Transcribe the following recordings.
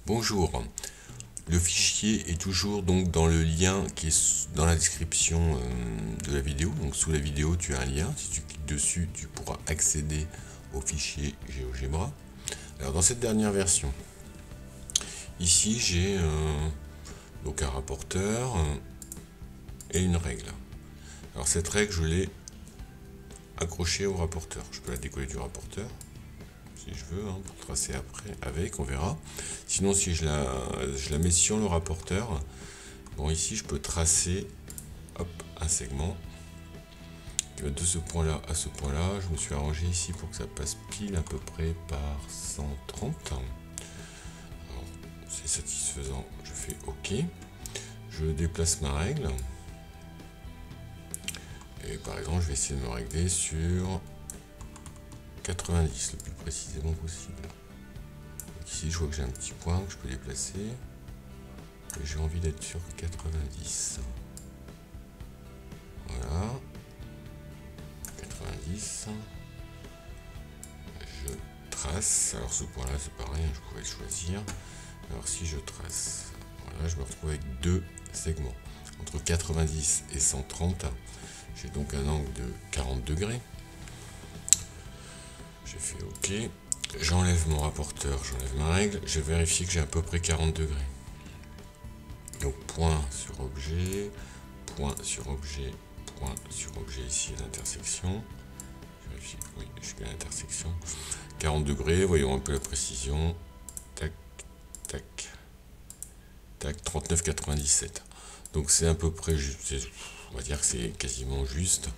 Bonjour, le fichier est toujours donc dans le lien qui est dans la description de la vidéo. Donc sous la vidéo tu as un lien, si tu cliques dessus tu pourras accéder au fichier GeoGebra. Alors dans cette dernière version, ici j'ai donc un rapporteur et une règle. Alors cette règle je l'ai accrochée au rapporteur, je peux la décoller du rapporteur si je veux, pour tracer après avec, on verra. Sinon si je la mets sur le rapporteur, bon ici je peux tracer hop, un segment qui va de ce point là à ce point là. Je me suis arrangé ici pour que ça passe pile à peu près par 130. C'est satisfaisant, je fais OK. Je déplace ma règle et par exemple je vais essayer de me régler sur 90 le plus précisément possible. Donc ici je vois que j'ai un petit point que je peux déplacer et j'ai envie d'être sur 90. Voilà, 90. Je trace. Alors ce point là c'est pareil, je pourrais le choisir. Alors si je trace, voilà, je me retrouve avec deux segments entre 90 et 130. J'ai donc un angle de 40 degrés. J'ai fait OK. J'enlève mon rapporteur, j'enlève ma règle. Je vais vérifier que j'ai à peu près 40 degrés. Donc point sur objet, point sur objet, point sur objet ici à l'intersection. Je vérifie, oui, je suis à l'intersection. 40 degrés, voyons un peu la précision. Tac, tac, tac, 39,97. Donc c'est à peu près juste, on va dire que c'est quasiment juste,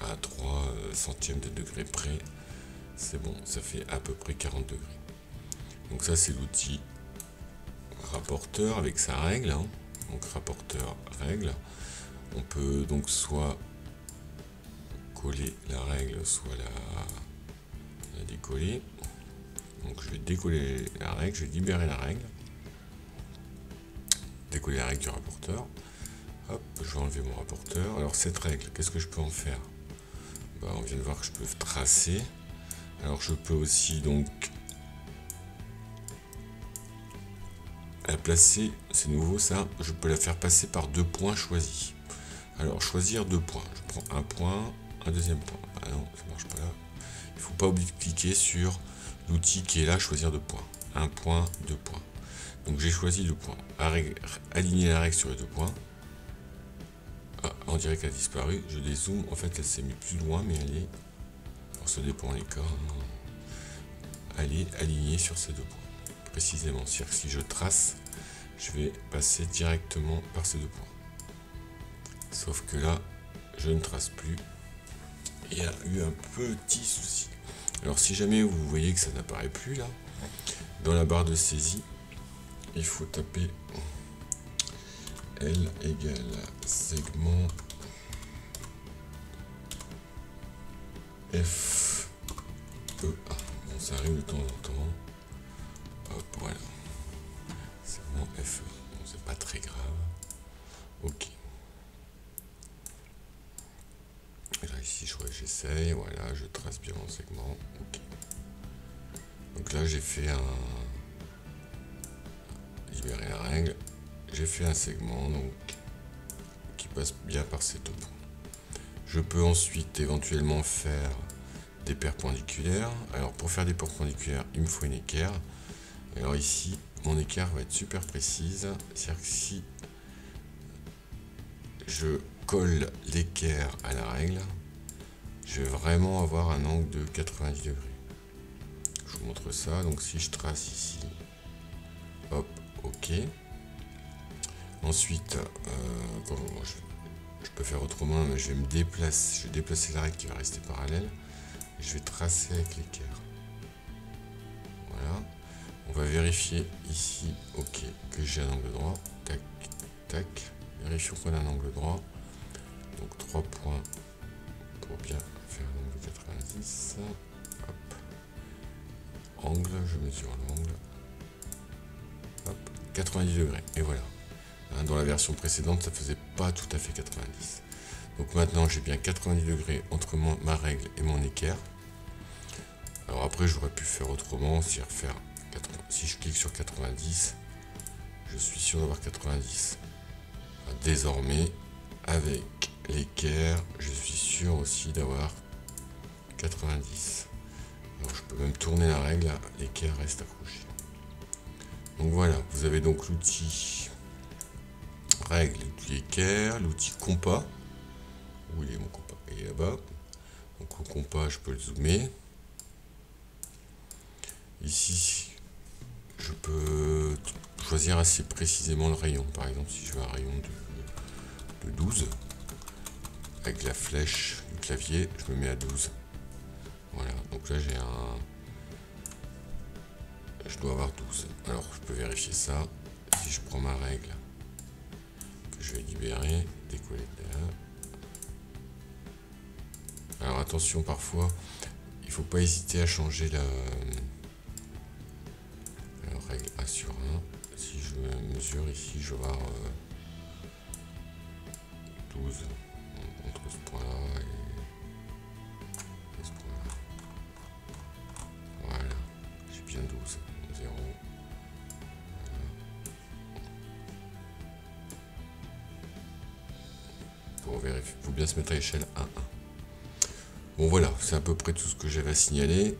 à 3 centièmes de degré près. C'est bon, ça fait à peu près 40 degrés. Donc ça c'est l'outil rapporteur avec sa règle. Donc rapporteur règle. On peut donc soit coller la règle, soit la décoller. Donc je vais décoller la règle, je vais libérer la règle. Décoller la règle du rapporteur. Hop, je vais enlever mon rapporteur. Alors cette règle, qu'est-ce que je peux en faire? On vient de voir que je peux tracer. Alors je peux aussi donc la placer, c'est nouveau ça, je peux la faire passer par deux points choisis. Alors choisir deux points, je prends un point, un deuxième point. Ah non, ça marche pas là. Il ne faut pas oublier de cliquer sur l'outil qui est là, choisir deux points. Un point, deux points. Donc j'ai choisi deux points. Aligner la règle sur les deux points. Ah, on dirait qu'elle a disparu. Je dézoome, en fait elle s'est mise plus loin, mais elle est... Ça dépend les cas. Elle est alignée sur ces deux points. Précisément, c'est-à-dire que si je trace, je vais passer directement par ces deux points. Sauf que là, je ne trace plus. Il y a eu un petit souci. Alors si jamais vous voyez que ça n'apparaît plus là, dans la barre de saisie, il faut taper L égale segment F E A. Bon, ça arrive de temps en temps. Hop, voilà. Segment F E A. Bon, c'est pas très grave. OK. Et là, ici, je crois que j'essaye. Voilà, je trace bien mon segment. OK. Donc là, j'ai fait un... libérer la règle. J'ai fait un segment donc qui passe bien par ces deux points. Je peux ensuite éventuellement faire des perpendiculaires. Alors pour faire des perpendiculaires, il me faut une équerre. Alors ici, mon équerre va être super précise. C'est-à-dire que si je colle l'équerre à la règle, je vais vraiment avoir un angle de 90 degrés. Je vous montre ça. Donc si je trace ici, hop, OK. Ensuite, je peux faire autrement, mais je vais me déplacer. Je vais déplacer la règle qui va rester parallèle. Et je vais tracer avec l'équerre. Voilà. On va vérifier ici, OK, que j'ai un angle droit. Tac, tac. Vérifions qu'on a un angle droit. Donc 3 points pour bien faire un angle de 90. Hop. Angle, je mesure l'angle. Hop, 90 degrés. Et voilà. Dans la version précédente, ça faisait pas tout à fait 90. Donc maintenant, j'ai bien 90 degrés entre ma règle et mon équerre. Alors après, j'aurais pu faire autrement, c'est-à-dire faire Si je clique sur 90, je suis sûr d'avoir 90. Enfin, désormais, avec l'équerre, je suis sûr aussi d'avoir 90. Alors, je peux même tourner la règle, l'équerre reste accroché. Donc voilà, vous avez donc l'outil règle, l'outil équerre, l'outil compas. Où il est mon compas? Il est là-bas. Donc le compas, je peux le zoomer. Ici, je peux choisir assez précisément le rayon. Par exemple, si je veux un rayon de 12, avec la flèche du clavier, je me mets à 12. Voilà, donc là j'ai un... Je dois avoir 12. Alors je peux vérifier ça. Si je prends ma règle, que je vais libérer, décoller de là. Alors attention, parfois, il faut pas hésiter à changer la règle A sur 1. Si je mesure ici, je vais avoir 12 entre ce point-là et ce point-là. Voilà, j'ai bien 12. 0. Pour vérifier, il faut bien se mettre à l'échelle 1, 1. Bon voilà, c'est à peu près tout ce que j'avais à signaler.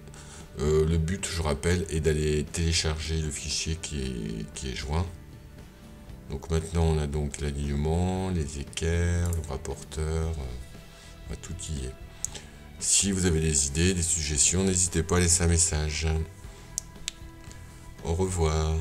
Le but, je rappelle, est d'aller télécharger le fichier qui est joint. Donc maintenant, on a donc l'alignement, les équerres, le rapporteur, tout y est. Si vous avez des idées, des suggestions, n'hésitez pas à laisser un message. Au revoir.